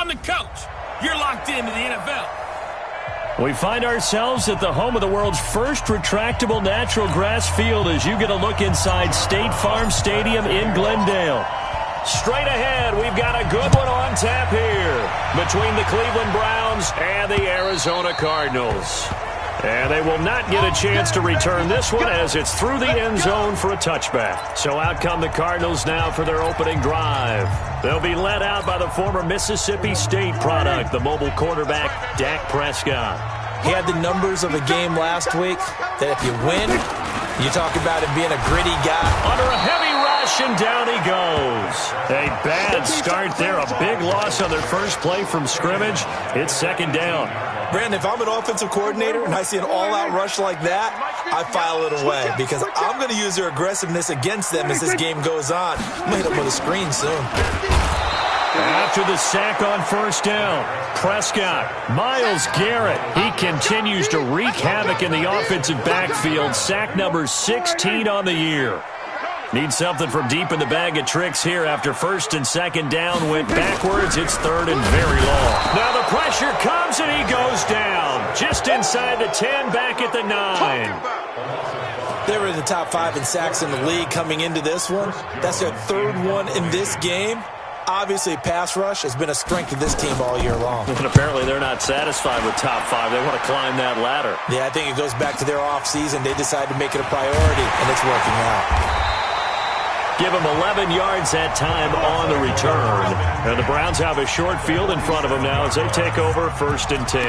I'm the coach. You're locked into the NFL. We find ourselves at the home of the world's first retractable natural grass field as you get a look inside State Farm Stadium in Glendale. Straight ahead, we've got a good one on tap here between the Cleveland Browns and the Arizona Cardinals. And they will not get a chance to return this one as it's through the end zone for a touchback. So out come the Cardinals now for their opening drive. They'll be led out by the former Mississippi State product, the mobile quarterback, Dak Prescott. He had the numbers of a game last week that if you win, you talk about him being a gritty guy. Under a heavy rush, and down he goes. A bad start there, a big loss on their first play from scrimmage. It's second down. Brandon, if I'm an offensive coordinator and I see an all-out rush like that, I file it away because I'm going to use their aggressiveness against them as this game goes on. I'm going to hit them with a screen soon. After the sack on first down, Prescott, Myles Garrett, he continues to wreak havoc in the offensive backfield. Sack number 16 on the year. Needs something from deep in the bag of tricks here after first and second down went backwards. It's third and very long. Now the pressure comes and he goes down. Just inside the 10, back at the 9. They were in the top 5 in sacks in the league coming into this one. That's their third one in this game. Obviously, pass rush has been a strength of this team all year long. And apparently they're not satisfied with top 5. They want to climb that ladder. Yeah, I think it goes back to their offseason. They decided to make it a priority, and it's working out. Give them 11 yards that time on the return. And the Browns have a short field in front of them now as they take over first and 10.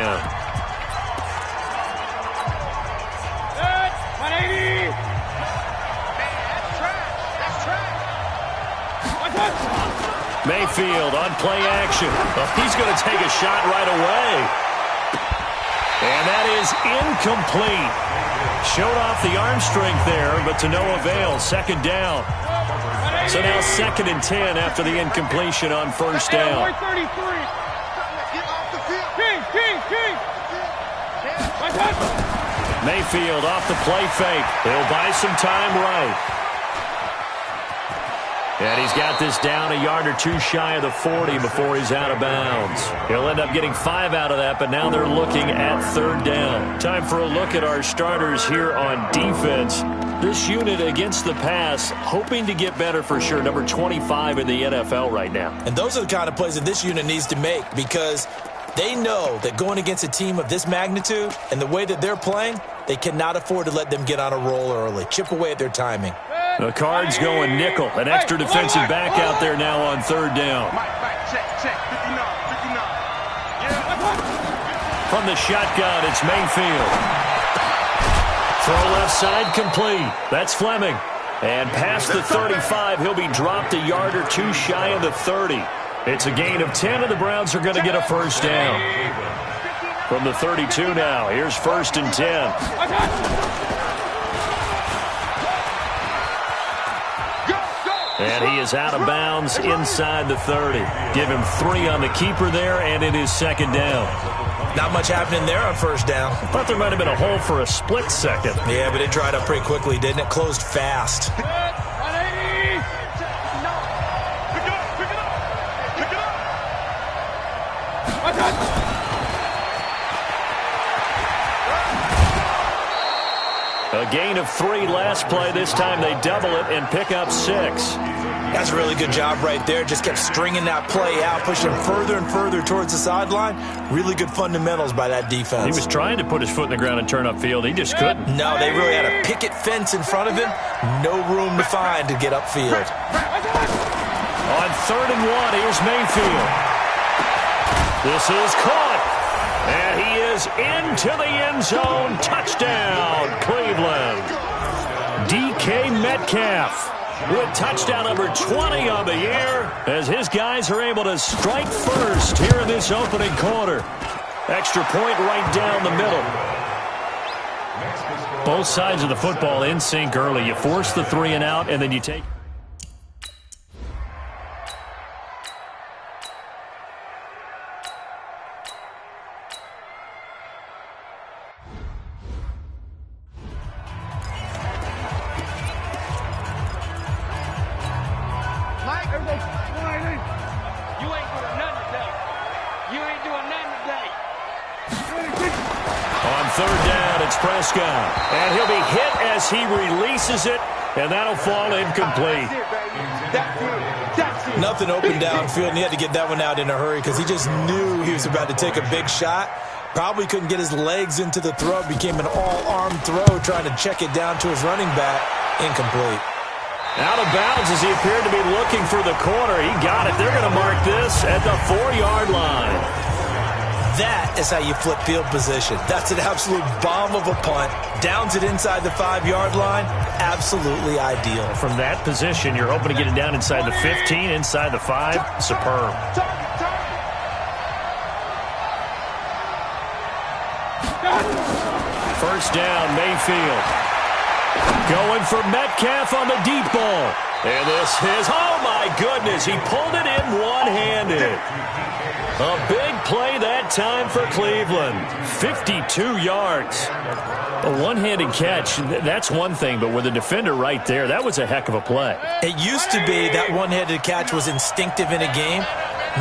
Mayfield on play action. Oh, he's going to take a shot right away. And that is incomplete. Showed off the arm strength there, but to no avail. Second down. So now second and 10 after the incompletion on first down. Mayfield off the play fake. He'll buy some time right. And he's got this down a yard or two shy of the 40 before he's out of bounds. He'll end up getting 5 out of that, but now they're looking at third down. Time for a look at our starters here on defense. This unit against the pass, hoping to get better for sure. Number 25 in the NFL right now. And those are the kind of plays that this unit needs to make because they know that going against a team of this magnitude and the way that they're playing, they cannot afford to let them get on a roll early. Chip away at their timing. The Cards going nickel. An extra defensive back out there now on third down. From the shotgun, it's Mayfield. Throw left side complete. That's Fleming. And past the 35, he'll be dropped a yard or two shy of the 30. It's a gain of 10, and the Browns are going to get a first down. From the 32 now, here's first and 10. And he is out of bounds inside the 30. Give him 3 on the keeper there, and it is second down. Not much happening there on first down. I thought there might have been a hole for a split second. Yeah, but it dried up pretty quickly, didn't it? Closed fast. A gain of 3 last play. This time they double it and pick up 6. That's a really good job right there. Just kept stringing that play out, pushing him further and further towards the sideline. Really good fundamentals by that defense. He was trying to put his foot in the ground and turn upfield. He just couldn't. No, they really had a picket fence in front of him. No room to find to get upfield. On third and 1, here's Mayfield. This is caught. And he is into the end zone. Touchdown, Cleveland. DK Metcalf with touchdown number 20 on the year as his guys are able to strike first here in this opening quarter. Extra point right down the middle. Both sides of the football in sync early. You force the 3 and out, and then you take... third down. It's Prescott. And he'll be hit as he releases it, and that'll fall incomplete. Nothing open downfield, and he had to get that one out in a hurry because he just knew he was about to take a big shot. Probably couldn't get his legs into the throw. Became an all-arm throw, trying to check it down to his running back. Incomplete. Out of bounds as he appeared to be looking for the corner. He got it. They're going to mark this at the 4-yard line. That is how you flip field position. That's an absolute bomb of a punt. Downs it inside the 5-yard line. Absolutely ideal. From that position, you're hoping to get it down inside the 15, inside the 5. Superb. First down, Mayfield. Going for Metcalf on the deep ball. And this is, oh my goodness, he pulled it in one-handed. A big play that time for Cleveland. 52 yards. A one-handed catch, that's one thing, but with a defender right there, that was a heck of a play. It used to be that one-handed catch was instinctive in a game.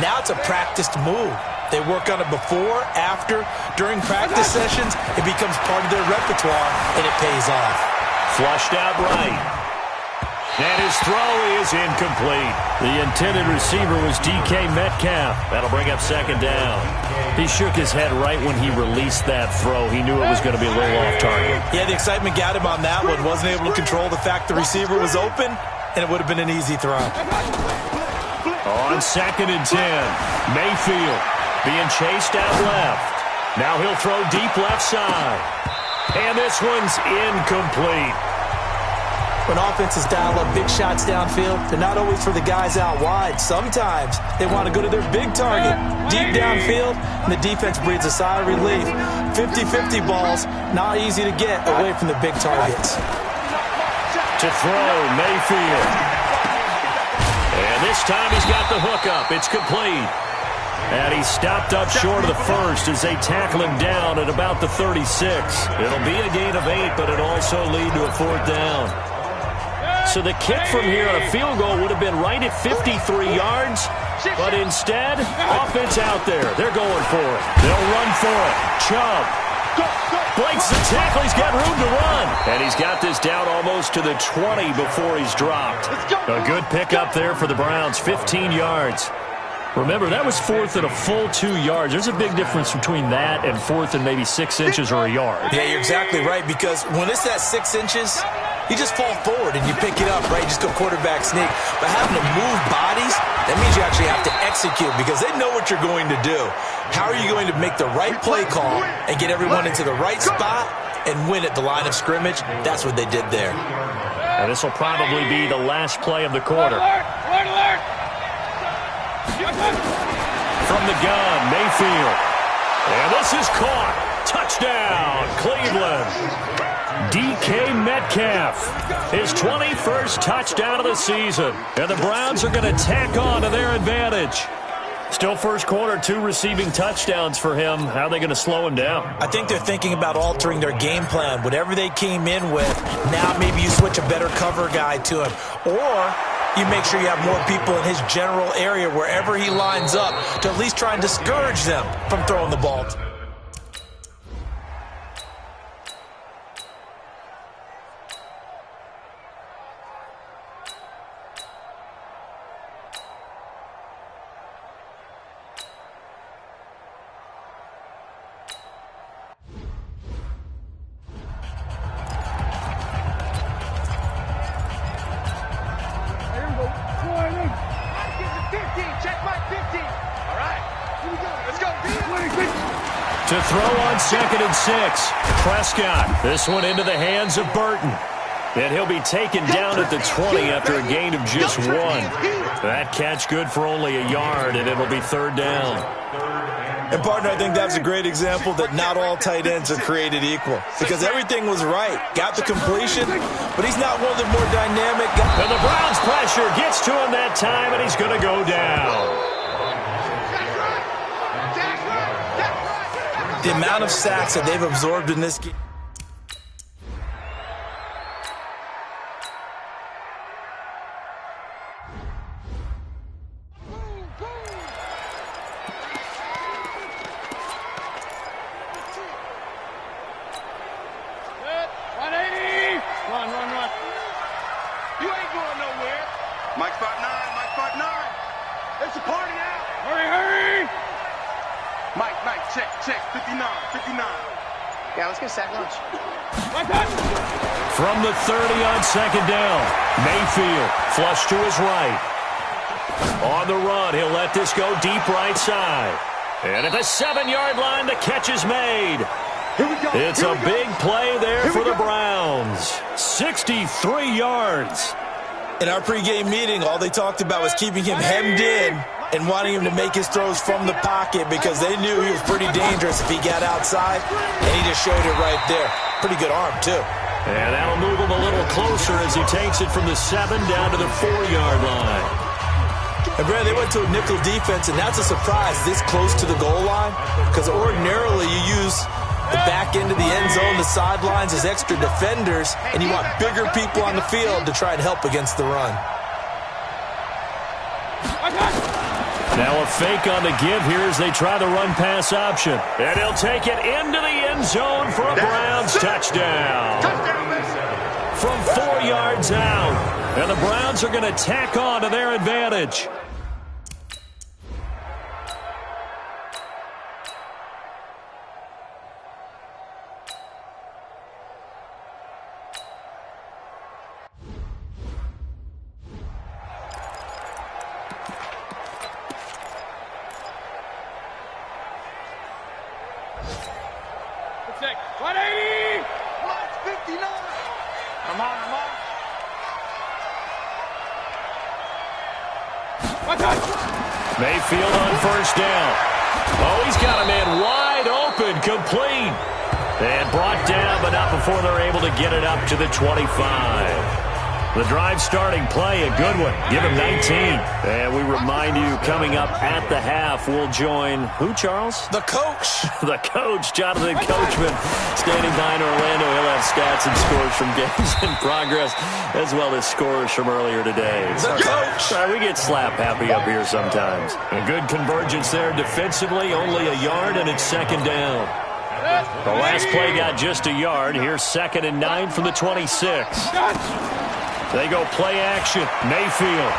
Now it's a practiced move. They work on it before, after, during practice sessions. It becomes part of their repertoire, and it pays off. Flushed out right. And his throw is incomplete. The intended receiver was DK Metcalf. That'll bring up second down. He shook his head right when he released that throw. He knew it was going to be a little off target. Yeah, the excitement got him on that one. Wasn't able to control the fact the receiver was open, and it would have been an easy throw. On 2nd and 10, Mayfield being chased out left. Now he'll throw deep left side. And this one's incomplete. When offenses dial up big shots downfield, they're not always for the guys out wide. Sometimes they want to go to their big target, deep downfield, and the defense breathes a sigh of relief. 50-50 balls, not easy to get away from the big targets. To throw, Mayfield. And this time he's got the hook up. It's complete. And he stopped up short of the first as they tackle him down at about the 36. It'll be a gain of 8, but it'll also lead to a 4th down. So the kick from here on a field goal would have been right at 53 yards, but instead, offense out there. They're going for it. They'll run for it. Chubb breaks the tackle. He's got room to run. And he's got this down almost to the 20 before he's dropped. A good pickup there for the Browns, 15 yards. Remember, that was 4th and a full 2 yards. There's a big difference between that and 4th and maybe 6 inches or a yard. Yeah, you're exactly right, because when it's that 6 inches, you just fall forward and you pick it up, right? You just go quarterback sneak. But having to move bodies, that means you actually have to execute because they know what you're going to do. How are you going to make the right play call and get everyone into the right spot and win at the line of scrimmage? That's what they did there. And this will probably be the last play of the quarter. From the gun, Mayfield. And this is caught. Touchdown, Cleveland. DK Metcalf, his 21st touchdown of the season. And the Browns are going to tack on to their advantage. Still first quarter, 2 receiving touchdowns for him. How are they going to slow him down? I think they're thinking about altering their game plan. Whatever they came in with, now maybe you switch a better cover guy to him. Or you make sure you have more people in his general area wherever he lines up to at least try and discourage them from throwing the ball. To throw on 2nd and 6. Prescott. This one into the hands of Burton. And he'll be taken down at the 20 after a gain of just 1. That catch good for only a yard, and it'll be 3rd down. And, partner, I think that's a great example that not all tight ends are created equal. Because everything was right. Got the completion, but he's not one of the more dynamic guys. And the Browns' pressure gets to him that time, and he's going to go down. The amount of sacks that they've absorbed in this game. the party out. Hurry, hurry! Mike, check. 59. Yeah, let's get sack lunch. From the 30 on second down, Mayfield flush to his right. On the run, he'll let this go deep right side. And at the 7-yard line, the catch is made. Here we go. It's a big play there for the Browns. 63 yards. In our pregame meeting, all they talked about was keeping him hemmed in and wanting him to make his throws from the pocket because they knew he was pretty dangerous if he got outside, and he just showed it right there. Pretty good arm, too. And that'll move him a little closer as he takes it from the 7 down to the 4-yard line. And, Brad, they went to a nickel defense, and that's a surprise this close to the goal line because ordinarily you use the back end of the end zone, the sidelines as extra defenders, and you want bigger people on the field to try and help against the run. Now a fake on the give here as they try the run-pass option. And he'll take it into the end zone for a Browns touchdown. From 4 yards out. And the Browns are going to tack on to their advantage. Check. 180! Mike's 59. I'm on. Mayfield on first down. Oh, he's got a man wide open, complete. And brought down, but not before they're able to get it up to the 25. The drive starting play, a good one. Give him 19. And we remind you, coming up at the half, we'll join who, Charles? The coach. The coach, Jonathan Coachman, standing by in Orlando. He'll have stats and scores from games in progress, as well as scores from earlier today. The coach. We get slap happy up here sometimes. A good convergence there defensively, only a yard, and it's second down. The last play got just a yard. Here's 2nd and 9 from the 26. They go play action. Mayfield.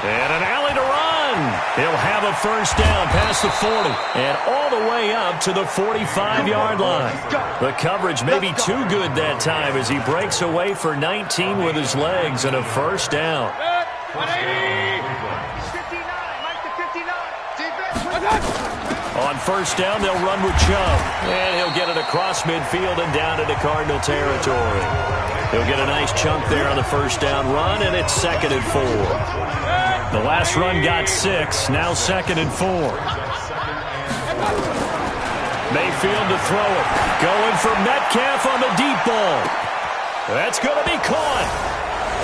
And an alley to run. He'll have a first down past the 40 and all the way up to the 45-yard line. The coverage may be too good that time as he breaks away for 19 with his legs and a first down. 180! 59. Mike to 59. Defense. On first down, they'll run with Chubb. And he'll get it across midfield and down into Cardinal territory. He'll get a nice chunk there on the first down run, and it's 2nd and 4. The last run got 6, now 2nd and 4. Mayfield to throw it. Going for Metcalf on the deep ball. That's going to be caught.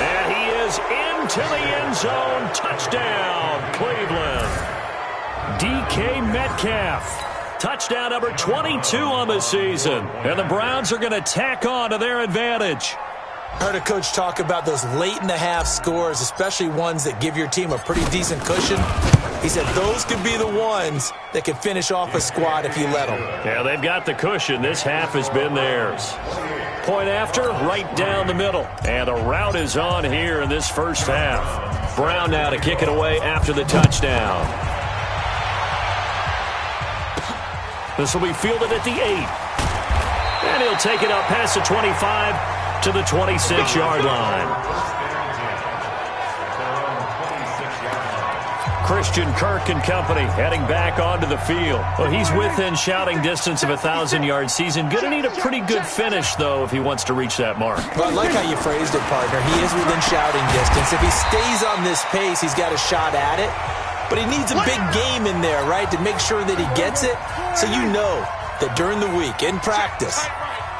And he is into the end zone. Touchdown, Cleveland. DK Metcalf. Touchdown number 22 on the season. And the Browns are going to tack on to their advantage. I heard a coach talk about those late-in-the-half scores, especially ones that give your team a pretty decent cushion. He said those could be the ones that can finish off a squad if you let them. Yeah, they've got the cushion. This half has been theirs. Point after, right down the middle. And the route is on here in this first half. Brown now to kick it away after the touchdown. This will be fielded at the 8. And he'll take it up past the 25 to the 26-yard line. Christian Kirk and company heading back onto the field. Well, he's within shouting distance of a 1,000-yard season. Going to need a pretty good finish, though, if he wants to reach that mark. Well, I like how you phrased it, partner. He is within shouting distance. If he stays on this pace, he's got a shot at it. But he needs a big game in there, right, to make sure that he gets it. So you know that during the week, in practice,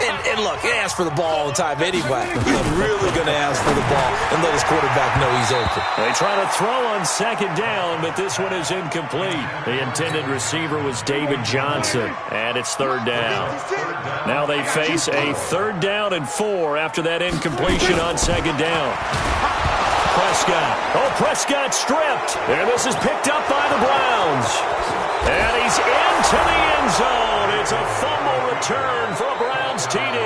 and look, he asks for the ball all the time anyway. He's really going to ask for the ball and let his quarterback know he's open. They try to throw on second down, but this one is incomplete. The intended receiver was David Johnson, and it's 3rd down. Now they face a 3rd down and 4 after that incompletion on second down. Prescott. Oh, Prescott stripped. And this is picked up by the Browns. And he's into the end zone. It's a fumble return for a Browns TD.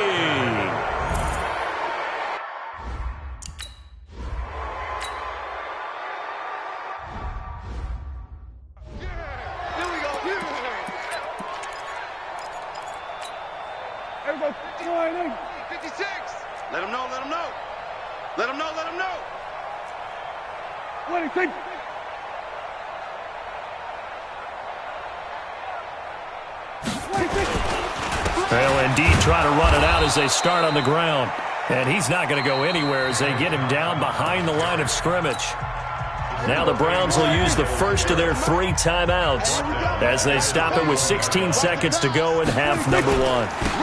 They'll indeed try to run it out as they start on the ground. And he's not going to go anywhere as they get him down behind the line of scrimmage. Now the Browns will use the first of their 3 timeouts as they stop it with 16 seconds to go in half number 1.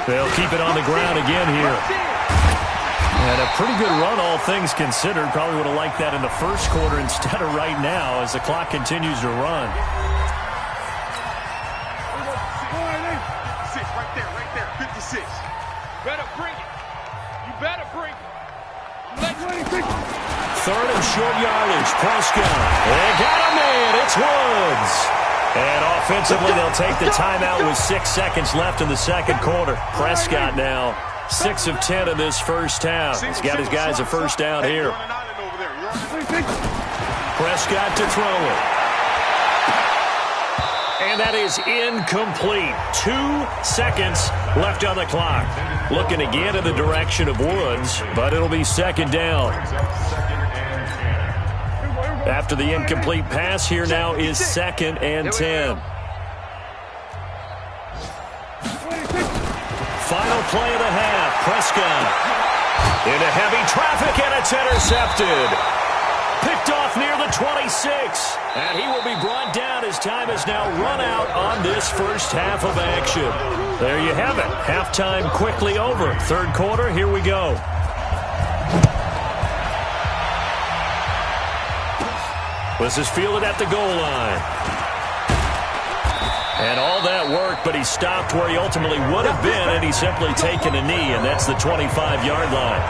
They'll keep it on the ground again here. And a pretty good run, all things considered. Probably would have liked that in the first quarter instead of right now as the clock continues to run. Right there, 56. Better bring it. You better bring it. Third and short yardage. Prescott. They got a man. It's Woods. And offensively, they'll take the timeout with 6 seconds left in the second quarter. Prescott now 6 of 10 in this first half. He's got his guys a first down here. Prescott to throw it. And that is incomplete. 2 seconds left on the clock. Looking again in the direction of Woods, but it'll be second down. After the incomplete pass, here now is 2nd and 10. Final play of the half. Prescott into heavy traffic, and it's intercepted. Picked off near the 26. And he will be brought down as time has now run out on this first half of action. There you have it. Halftime quickly over. Third quarter, here we go. This is fielded at the goal line. And all that work, but he stopped where he ultimately would have been, and he's simply taken a knee, and that's the 25-yard line.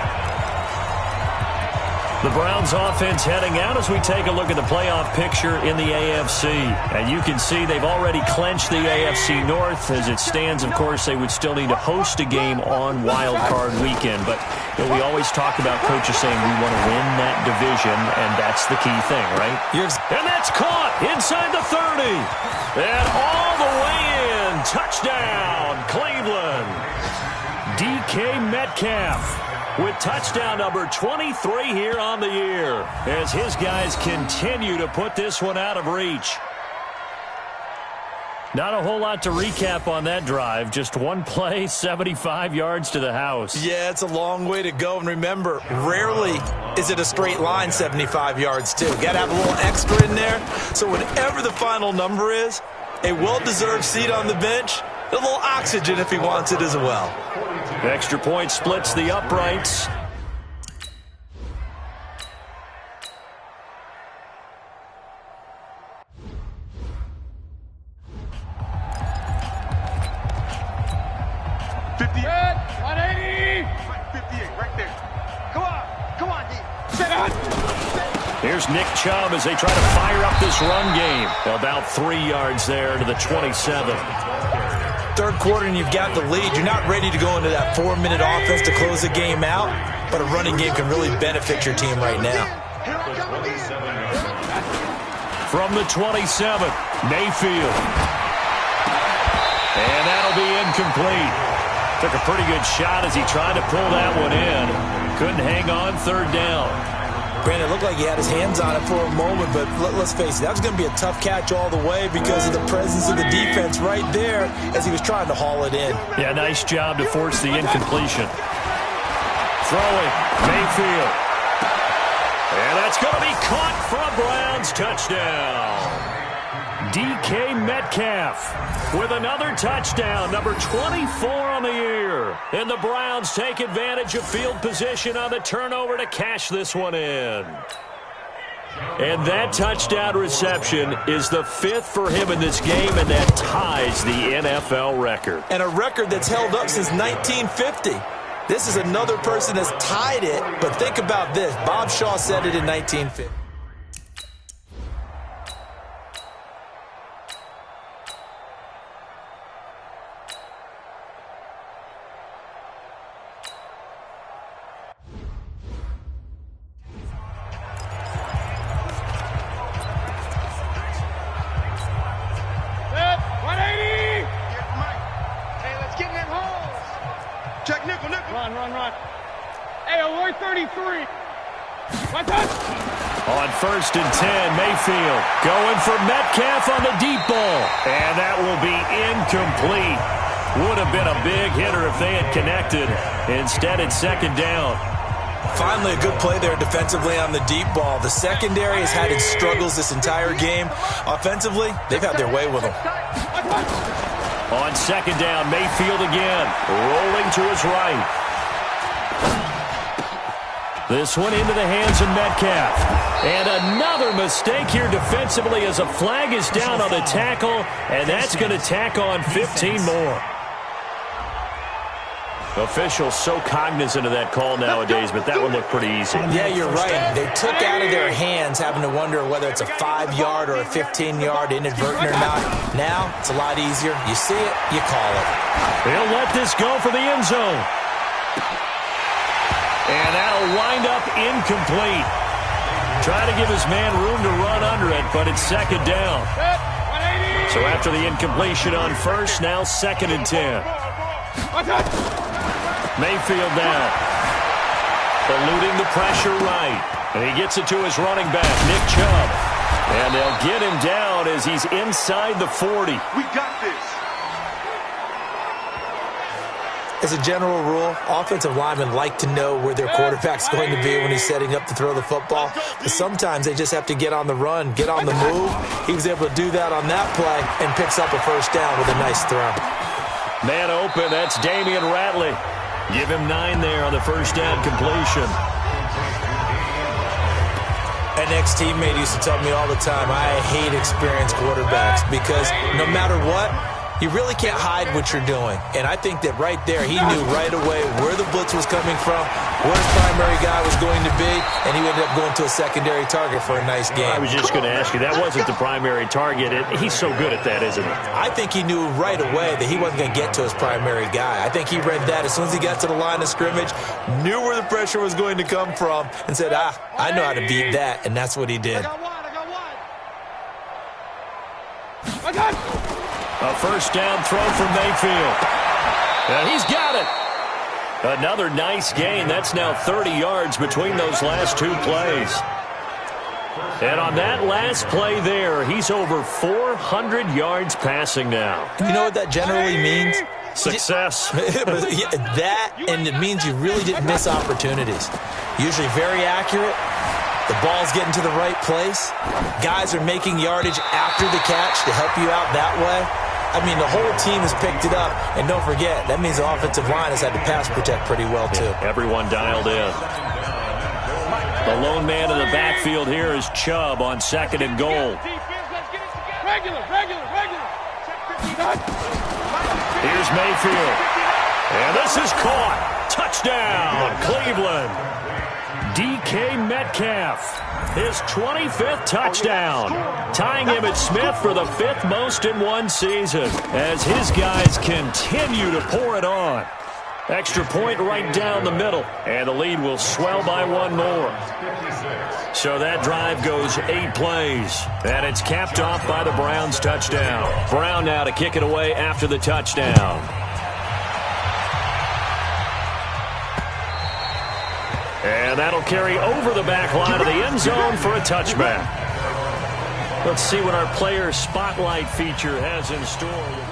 The Browns offense heading out as we take a look at the playoff picture in the AFC. And you can see they've already clinched the AFC North. As it stands, of course, they would still need to host a game on Wild Card Weekend. But you know, we always talk about coaches saying we want to win that division, and that's the key thing, right? And that's caught inside the 30. And all the way in. Touchdown, Cleveland. DK Metcalf with touchdown number 23 here on the year as his guys continue to put this one out of reach. Not a whole lot to recap on that drive. Just one play, 75 yards to the house. Yeah, it's a long way to go. And remember, rarely is it a straight line 75 yards, too. Got to have a little extra in there. So whatever the final number is, a well-deserved seat on the bench, a little oxygen if he wants it as well. Extra point splits the uprights. Good. 180. 58, right there. Come on, D. Sit on. Here's Nick Chubb as they try to fire up this run game. About 3 yards there to the 27. Third quarter and you've got the lead. You're not ready to go into that 4-minute offense to close the game out, but a running game can really benefit your team right now. From the 27, Mayfield. And that'll be incomplete. Took a pretty good shot as he tried to pull that one in. Couldn't hang on, third down. Brandon, it looked like he had his hands on it for a moment, but let's face it, that was going to be a tough catch all the way because of the presence of the defense right there as he was trying to haul it in. Yeah, nice job to force the incompletion. Throwing, Mayfield. And that's going to be caught for a Browns touchdown. DK Metcalf with another touchdown, number 24 on the year. And the Browns take advantage of field position on the turnover to cash this one in. And that touchdown reception is the 5th for him in this game, and that ties the NFL record. And a record that's held up since 1950. This is another person that's tied it, but think about this. Bob Shaw said it in 1950. Check nickel. Run. Hey, alert 33. One touch. On 1st and 10, Mayfield going for Metcalf on the deep ball. And that will be incomplete. Would have been a big hitter if they had connected. Instead, it's 2nd down. Finally, a good play there defensively on the deep ball. The secondary has had its struggles this entire game. Offensively, they've had their way with them. On 2nd down, Mayfield again, rolling to his right. This one into the hands of Metcalf. And another mistake here defensively as a flag is down on the tackle, and that's going to tack on 15 more. Officials so cognizant of that call nowadays, but that one looked pretty easy. Yeah, you're right. They took out of their hands having to wonder whether it's a 5-yard or a 15-yard inadvertent or not. Now, it's a lot easier. You see it, you call it. He'll let this go for the end zone. And that'll wind up incomplete. Try to give his man room to run under it, but it's 2nd down. So after the incompletion on 1st, now 2nd and 10. Mayfield now, eluding the pressure right. And he gets it to his running back, Nick Chubb. And they'll get him down as he's inside the 40. We got this. As a general rule, offensive linemen like to know where their quarterback's going to be when he's setting up to throw the football. But sometimes they just have to get on the run, get on the move. He was able to do that on that play and picks up a 1st down with a nice throw. Man open, that's Damian Ratley. Give him 9 there on the 1st down completion. An ex-teammate used to tell me all the time, I hate experienced quarterbacks because no matter what, you really can't hide what you're doing. And I think that right there, he knew right away where the blitz was coming from, where his primary guy was going to be, and he ended up going to a secondary target for a nice game. I was just going to ask you, that wasn't the primary target. He's so good at that, isn't he? I think he knew right away that he wasn't going to get to his primary guy. I think he read that as soon as he got to the line of scrimmage, knew where the pressure was going to come from, and said, I know how to beat that, and that's what he did. I got A 1st down throw from Mayfield. And he's got it. Another nice gain. That's now 30 yards between those last 2 plays. And on that last play there, he's over 400 yards passing now. You know what that generally means? Success. That, and it means you really didn't miss opportunities. Usually very accurate. The ball's getting to the right place. Guys are making yardage after the catch to help you out that way. I mean, the whole team has picked it up. And don't forget, that means the offensive line has had to pass protect pretty well, too. Yeah, everyone dialed in. The lone man in the backfield here is Chubb on 2nd and goal. regular. Here's Mayfield. And this is caught. Touchdown, Cleveland. DK Metcalf, his 25th touchdown, tying him at Smith for the 5th most in one season as his guys continue to pour it on. Extra point right down the middle, and the lead will swell by 1 more. So that drive goes 8 plays, and it's capped off by the Browns' touchdown. Brown now to kick it away after the touchdown. And that'll carry over the back line of the end zone for a touchback. Let's see what our player spotlight feature has in store.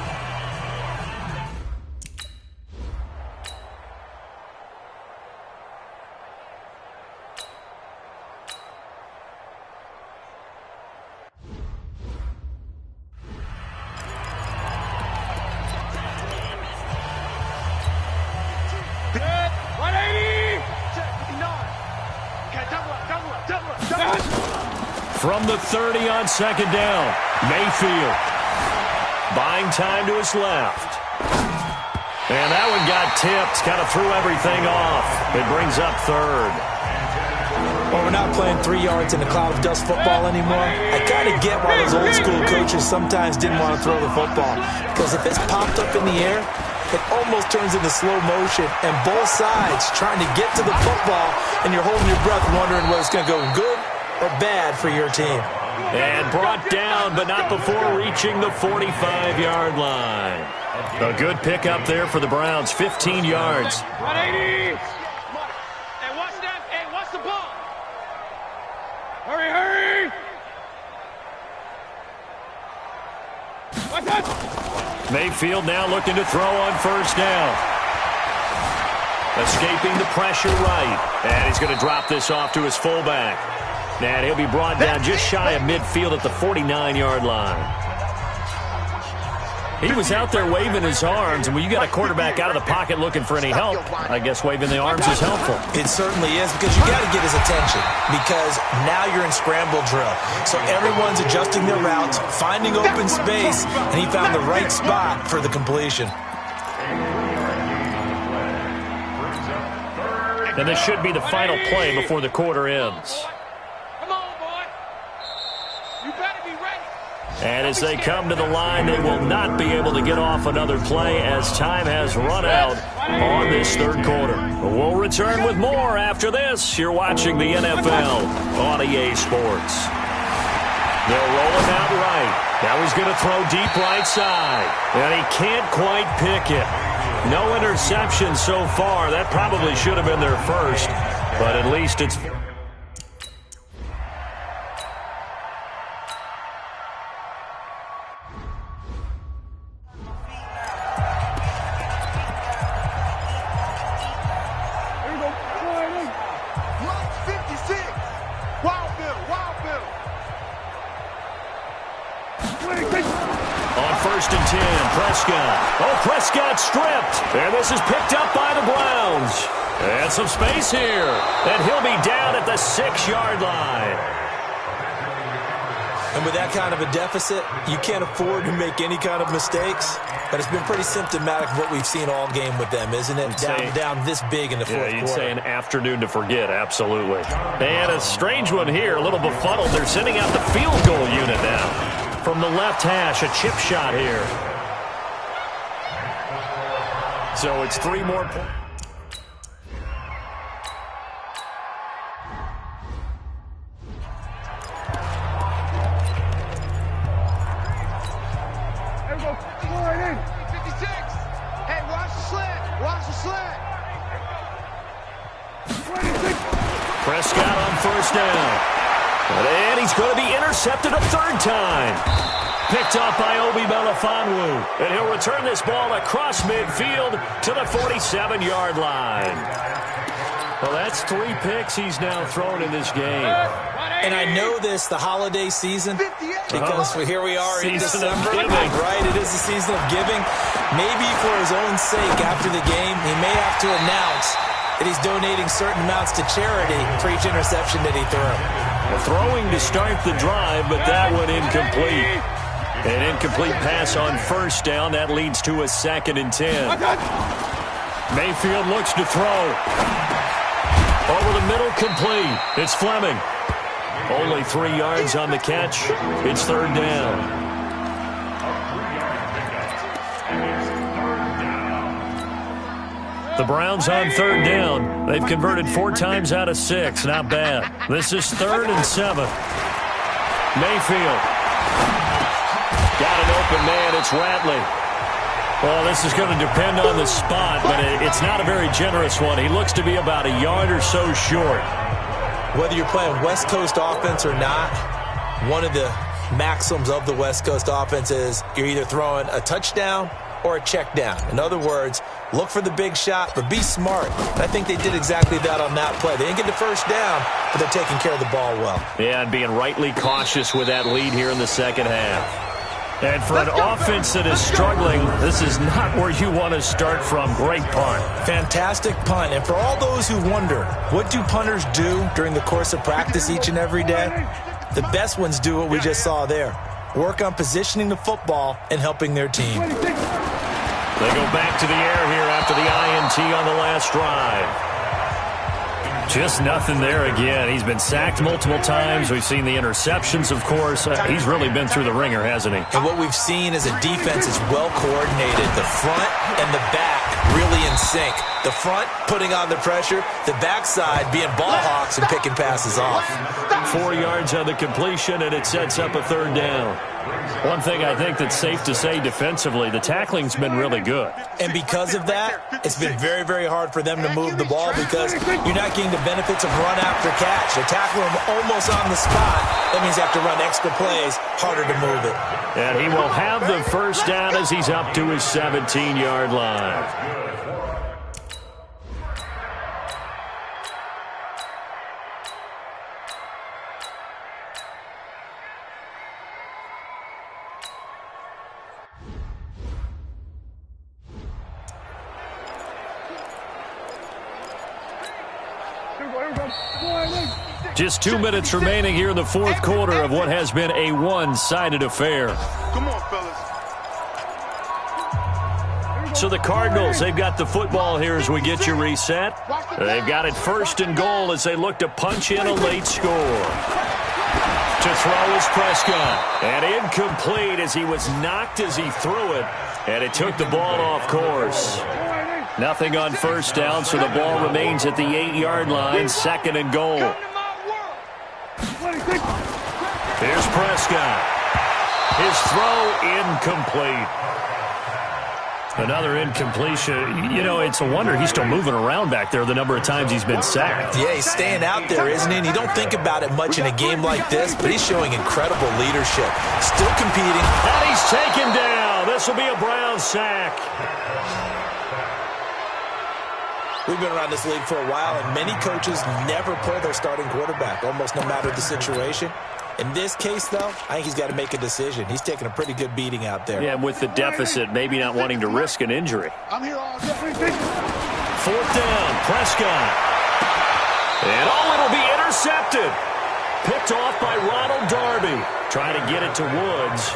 From the 30 on 2nd down, Mayfield buying time to his left. And that one got tipped, kind of threw everything off. It brings up 3rd. Well, we're not playing 3 yards in a cloud of dust football anymore. I kind of get why those old school coaches sometimes didn't want to throw the football. Because if it's popped up in the air, it almost turns into slow motion. And both sides trying to get to the football, and you're holding your breath wondering whether it's going to go good or bad for your team. And brought down, but not before reaching the 45-yard line. A good pickup there for the Browns, 15 yards. 180. Hey, watch that. Hey, watch the ball. Hurry. Mayfield now looking to throw on first down. Escaping the pressure right. And he's going to drop this off to his fullback. And he'll be brought down just shy of midfield at the 49-yard line. He was out there waving his arms, and when you got a quarterback out of the pocket looking for any help, I guess waving the arms is helpful. It certainly is, because you got to get his attention, because now you're in scramble drill. So everyone's adjusting their routes, finding open space, and he found the right spot for the completion. And this should be the final play before the quarter ends. Come on, boy. You better be ready. And as they come to the line, they will not be able to get off another play as time has run out on this third quarter. We'll return with more after this. You're watching the NFL on EA Sports. They'll roll him out right. Now he's going to throw deep right side. And he can't quite pick it. No interception so far. That probably should have been their first. But at least it's... First and 10, Prescott. Oh, Prescott stripped. And this is picked up by the Browns. And some space here. And he'll be down at the 6-yard line. And with that kind of a deficit, you can't afford to make any kind of mistakes. But it's been pretty symptomatic of what we've seen all game with them, isn't it? Down this big in the fourth quarter. You'd say an afternoon to forget, absolutely. And a strange one here, a little befuddled. They're sending out the field goal unit now. From the left hash, a chip shot here. So it's 3 more points. There we go. 56. Hey, watch the slant. Watch the slant. 26. Prescott on first down. And he's going to be intercepted a third time. Picked off by Obi Melifonwu. And he'll return this ball across midfield to the 47-yard line. Well, that's 3 picks he's now thrown in this game. And I know this, the holiday season, because here we are in December, right? It is the season of giving. Maybe for his own sake, after the game, he may have to announce that he's donating certain amounts to charity for each interception that he threw. Well, throwing to start the drive, but that one incomplete. An incomplete pass on first down. That leads to a 2nd and 10. Mayfield looks to throw. Over the middle, complete. It's Fleming. Only 3 yards on the catch. It's 3rd down. The Browns on 3rd down. They've converted 4 times out of 6. Not bad. This is 3rd and 7. Mayfield. Got an open man. It's Ratley. Well, this is going to depend on the spot, but it's not a very generous one. He looks to be about a yard or so short. Whether you're playing West Coast offense or not, one of the maxims of the West Coast offense is you're either throwing a touchdown or a check down. In other words, look for the big shot, but be smart. And I think they did exactly that on that play. They didn't get the first down, but they're taking care of the ball well. Yeah, and being rightly cautious with that lead here in the second half. And for an offense that is struggling, this is not where you want to start from. Great punt. Fantastic punt. And for all those who wonder, what do punters do during the course of practice each and every day? The best ones do what we just saw there. Work on positioning the football and helping their team. They go back to the air here after the INT on the last drive. Just nothing there again. He's been sacked multiple times. We've seen the interceptions, of course. He's really been through the ringer, hasn't he? And what we've seen is a defense that's well coordinated. The front and the back really in sync. The front putting on the pressure, the backside being ball hawks and picking passes off. 4 yards on the completion, and it sets up a 3rd down. One thing I think that's safe to say defensively, the tackling's been really good. And because of that, it's been very, very hard for them to move the ball because you're not getting the benefits of run after catch. They're tackling them almost on the spot, That means you have to run extra plays, harder to move it. And he will have the first down as he's up to his 17-yard line. Just 2 minutes remaining here in the fourth quarter of what has been a one-sided affair. Come on, fellas. So the Cardinals, they've got the football here as we get you reset. They've got it first and goal as they look to punch in a late score. To throw is Prescott. And incomplete as he was knocked as he threw it. And it took the ball off course. Nothing on first down, so the ball remains at the 8-yard line, second and goal. Here's Prescott. His throw incomplete. Another incompletion. You know, it's a wonder he's still moving around back there the number of times he's been sacked. Yeah, he's staying out there, isn't he? And you don't think about it much in a game like this, but he's showing incredible leadership. Still competing. And he's taken down. This will be a Brown sack. We've been around this league for a while, and many coaches never pull their starting quarterback, almost no matter the situation. In this case, though, I think he's got to make a decision. He's taking a pretty good beating out there. Yeah, with the deficit, maybe not wanting to risk an injury. I'm here all day. Fourth down, Prescott. And it'll be intercepted. Picked off by Ronald Darby. Trying to get it to Woods.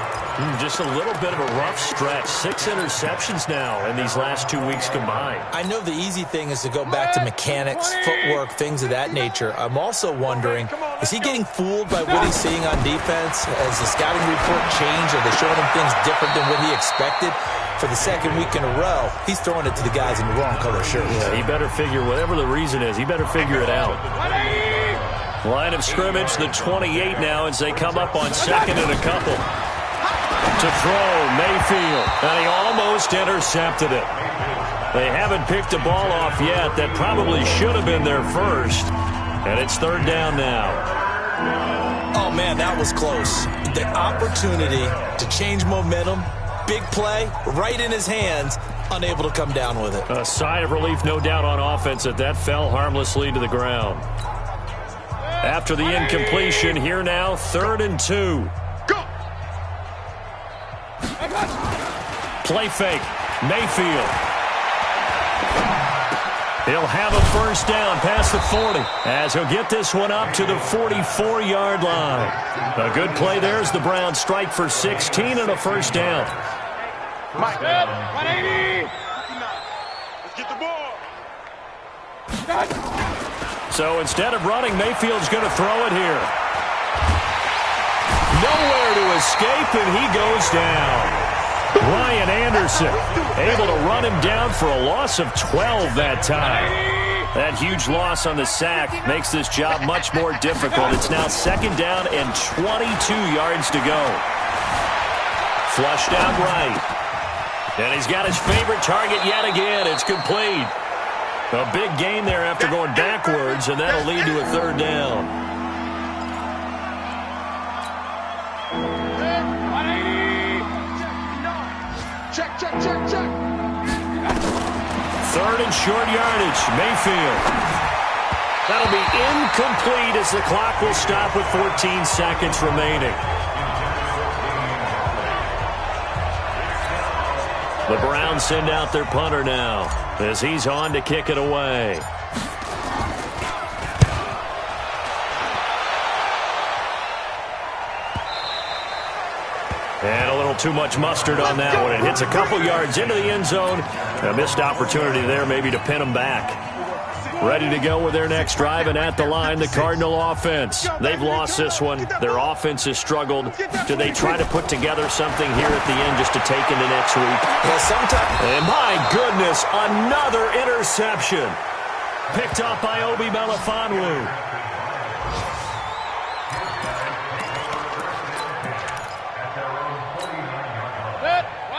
Just a little bit of a rough stretch. 6 interceptions now in these last 2 weeks combined. I know the easy thing is to go back to mechanics, footwork, things of that nature. I'm also wondering, is he getting fooled by what he's seeing on defense? Has the scouting report changed? Are they showing him things different than what he expected? For the second week in a row, he's throwing it to the guys in the wrong color shirts. Yeah, he better figure, whatever the reason is, he better figure it out. Line of scrimmage, the 28 now as they come up on second and a couple. To throw, Mayfield, and he almost intercepted it. They haven't picked the ball off yet. That probably should have been their first. And it's third down now. Oh, man, that was close. The opportunity to change momentum, big play, right in his hands, unable to come down with it. A sigh of relief, no doubt, on offense that fell harmlessly to the ground. After the incompletion, here now, 3rd and 2. Play fake, Mayfield. He'll have a first down past the 40 as he'll get this one up to the 44-yard line. A good play there as the Browns strike for 16 and a first down. Mike, 180. Let's get the ball. So instead of running, Mayfield's going to throw it here. Nowhere to escape, and he goes down. Ryan Anderson able to run him down for a loss of 12 that time. That huge loss on the sack makes this job much more difficult. It's now second down and 22 yards to go. Flushed out right. And he's got his favorite target yet again. It's complete. A big gain there after going backwards, and that'll lead to a third down. Check. Third and short yardage, Mayfield. That'll be incomplete as the clock will stop with 14 seconds remaining. The Browns send out their punter now as he's on to kick it away. And a little too much mustard on that one. It hits a couple yards into the end zone. A missed opportunity there maybe to pin them back. Ready to go with their next drive, and at the line, the Cardinal offense. They've lost this one. Their offense has struggled. Do they try to put together something here at the end just to take into next week? Well, sometimes. And my goodness, another interception. Picked up by Obi Melifonwu.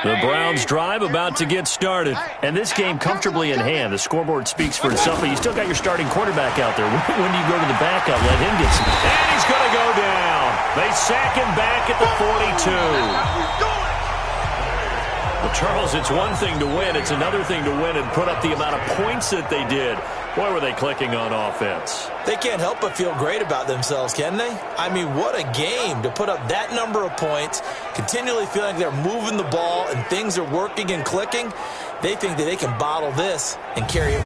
The Browns drive about to get started. And this game comfortably in hand. The scoreboard speaks for itself, but you still got your starting quarterback out there. When do you go to the backup? Let him get some. And he's going to go down. They sack him back at the 42. Well, Charles, it's one thing to win. It's another thing to win and put up the amount of points that they did. Boy, were they clicking on offense. They can't help but feel great about themselves, can they? I mean, what a game to put up that number of points, continually feeling like they're moving the ball and things are working and clicking. They think that they can bottle this and carry it